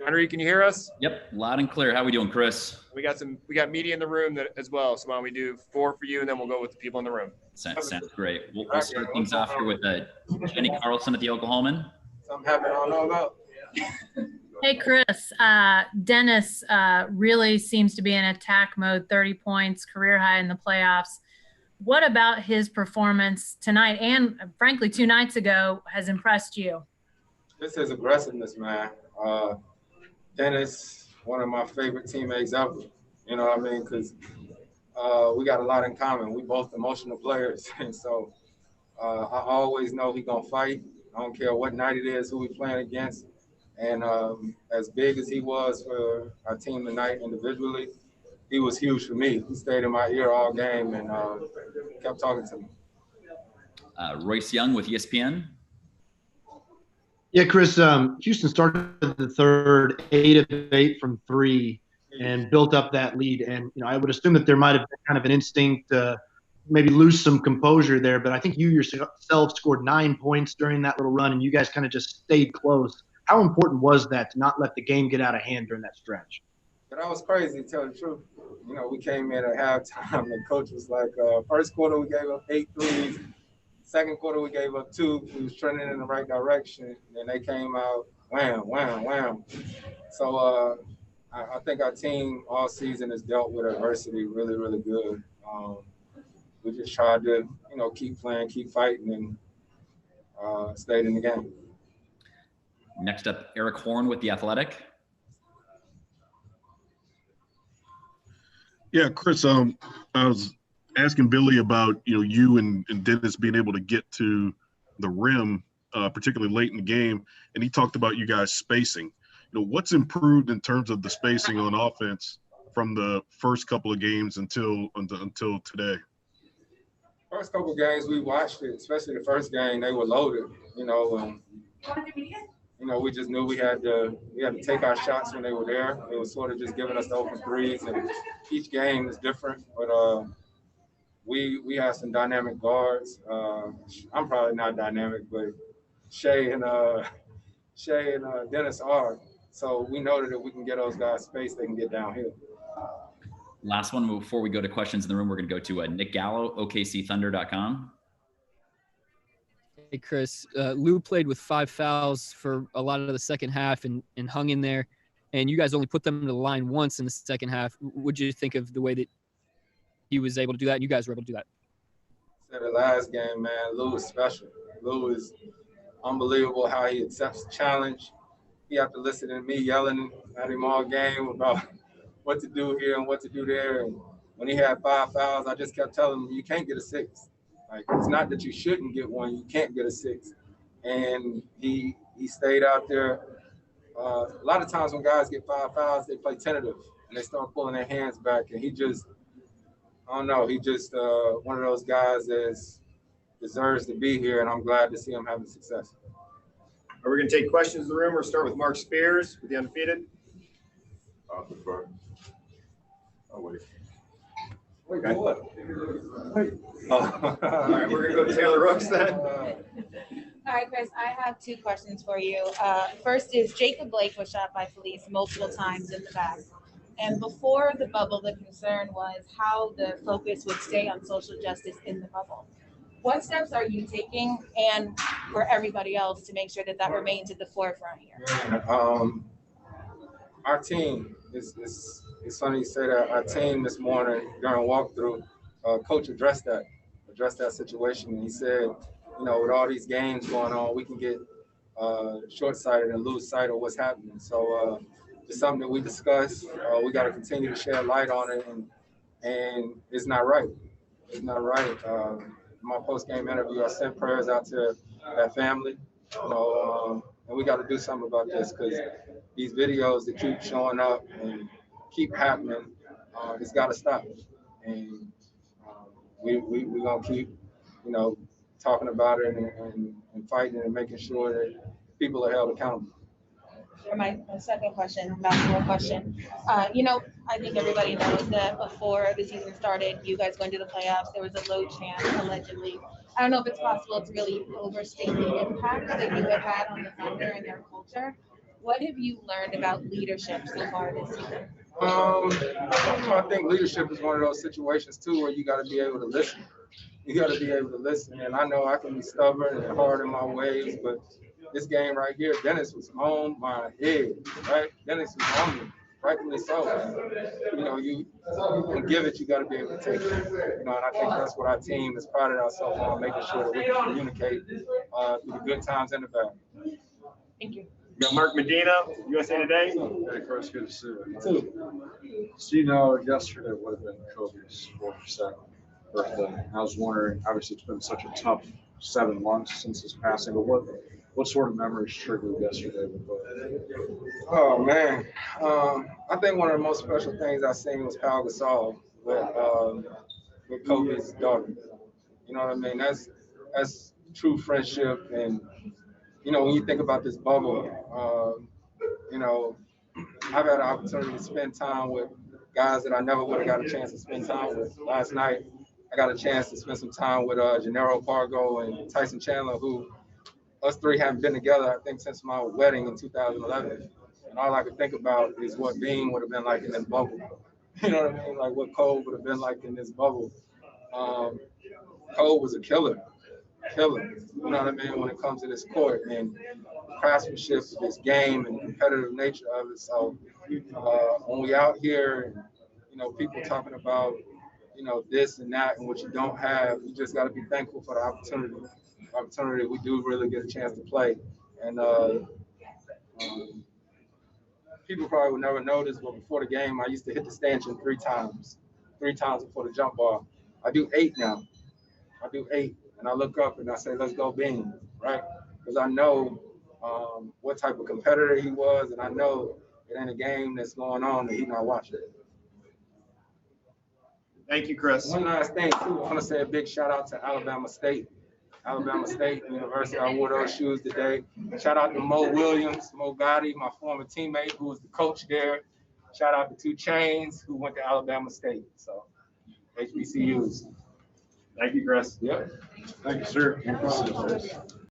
Henry, can you hear us? Yep, loud and clear. How are we doing, Chris? We got media in the room as well. So why don't we do 4 for you, and then we'll go with the people in the room. Sounds great. We'll start things off here with Jenny Carlson at the Oklahoman. Something happened I don't know about. Hey, Chris. Dennis really seems to be in attack mode, 30 points, career high in the playoffs. What about his performance tonight and, frankly, 2 nights ago has impressed you? Just his aggressiveness, man. Dennis, one of my favorite teammates ever. You know what I mean? Because we got a lot in common. We both emotional players. And so I always know he's going to fight. I don't care what night it is, who we playing against. And as big as he was for our team tonight individually, he was huge for me. He stayed in my ear all game and kept talking to me. Royce Young with ESPN. Yeah, Chris, Houston started the third 8 of 8 from 3 and built up that lead. And, I would assume that there might have been kind of an instinct to maybe lose some composure there. But I think you yourself scored 9 points during that little run, and you guys kind of just stayed close. How important was that to not let the game get out of hand during that stretch? But that was crazy, to tell the truth. We came in at halftime. The coach was like, first quarter we gave up 8 threes. Second quarter, we gave up 2. We was trending in the right direction. And they came out, wham, wham, wham. So I think our team all season has dealt with adversity really, really good. We just tried to, keep playing, keep fighting, and stayed in the game. Next up, Eric Horn with The Athletic. Yeah, Chris, I was asking Billy about, you and Dennis being able to get to the rim, particularly late in the game, and he talked about you guys spacing. What's improved in terms of the spacing on offense from the first couple of games until today? First couple of games we watched it, especially the first game, they were loaded, we just knew we had to take our shots when they were there. It was sort of just giving us the open threes, and each game is different, but we have some dynamic guards. I'm probably not dynamic, but Shay and Dennis are. So we know that if we can get those guys space, they can get downhill. Last one before we go to questions in the room, we're going to go to Nick Gallo, OKCThunder.com. Hey, Chris. Lou played with 5 fouls for a lot of the second half and hung in there, and you guys only put them to the line once in the second half. What did you think of the way that he was able to do that and you guys were able to do that? Said the last game, man, Lou is special. Lou is unbelievable how he accepts the challenge. He had to listen to me yelling at him all game about what to do here and what to do there. And when he had 5 fouls, I just kept telling him, you can't get a 6. Like, it's not that you shouldn't get one, you can't get a 6. And he stayed out there. A lot of times when guys get 5 fouls, they play tentative and they start pulling their hands back. And he just, I don't know, he just one of those guys that deserves to be here, and I'm glad to see him having success. Are we going to take questions in the room or start with Mark Spears with the Undefeated? I'll prefer. Oh, wait. Wait, what? All right, we're going to go to Taylor Rooks then. All right, Chris, I have 2 questions for you. First is Jacob Blake was shot by police multiple times in the back. And before the bubble, the concern was how the focus would stay on social justice in the bubble. What steps are you taking and for everybody else to make sure that remains at the forefront here? Our team, it's funny you say that. Our team this morning during walkthrough, coach addressed that situation. And he said, with all these games going on, we can get short-sighted and lose sight of what's happening. So it's something that we discussed. We got to continue to shed light on it, and it's not right. It's not right. In my post-game interview, I sent prayers out to that family, and we got to do something about this because these videos that keep showing up and keep happening, it's got to stop. And we're going to keep, talking about it and fighting and making sure that people are held accountable. For my second question, basketball question, I think everybody knows that before the season started, you guys going to the playoffs, there was a low chance, allegedly. I don't know if it's possible to really overstate the impact that you have had on the Thunder and their culture, What have you learned about leadership so far this season? I think leadership is one of those situations too where you got to be able to listen. You got to be able to listen. And I know I can be stubborn and hard in my ways, but this game right here, Dennis was on my head, right? Dennis was on me, rightfully so. You know, you can give it, you got to be able to take it. You know, and I think that's what our team has prided ourselves on, making sure that we can communicate through the good times and the bad. Thank you. We got Mark Medina, USA Today. Hey, Chris, good to see you. So, you know, yesterday would have been Kobe's 42nd birthday. I was wondering, obviously, it's been such a tough 7 months since his passing, but what sort of memories triggered yesterday with Kobe? Oh, man. I think one of the most special things I seen was Pau Gasol with Kobe's daughter. You know what I mean? That's true friendship. And, you know, when you think about this bubble, you know, I've had an opportunity to spend time with guys that I never would have got a chance to spend time with. Last night, I got a chance to spend some time with Gennaro Fargo and Tyson Chandler, who us three haven't been together, I think, since my wedding in 2011. And all I could think about is what Bean would have been like in this bubble. You know what I mean? Like what Cole would have been like in this bubble. Cole was a killer. You know what I mean? When it comes to this court and craftsmanship of this game and the competitive nature of it. So when we out here and, you know, people talking about, you know, this and that and what you don't have, you just got to be thankful for the opportunity we do really get a chance to play. And people probably would never know this, but before the game, I used to hit the stanchion 3 times before the jump ball. I do 8 now. And I look up and I say, let's go Bean, right? Because I know what type of competitor he was, and I know it ain't a game that's going on that he's not watching. Thank you, Chris. One last thing, too. I want to say a big shout out to Alabama State. University, I wore those shoes today. Shout out to Mo Williams, Mo Gotti, my former teammate who was the coach there. Shout out to 2 Chainz, who went to Alabama State. So, HBCUs. Thank you, Chris. Yep. Thank you, sir.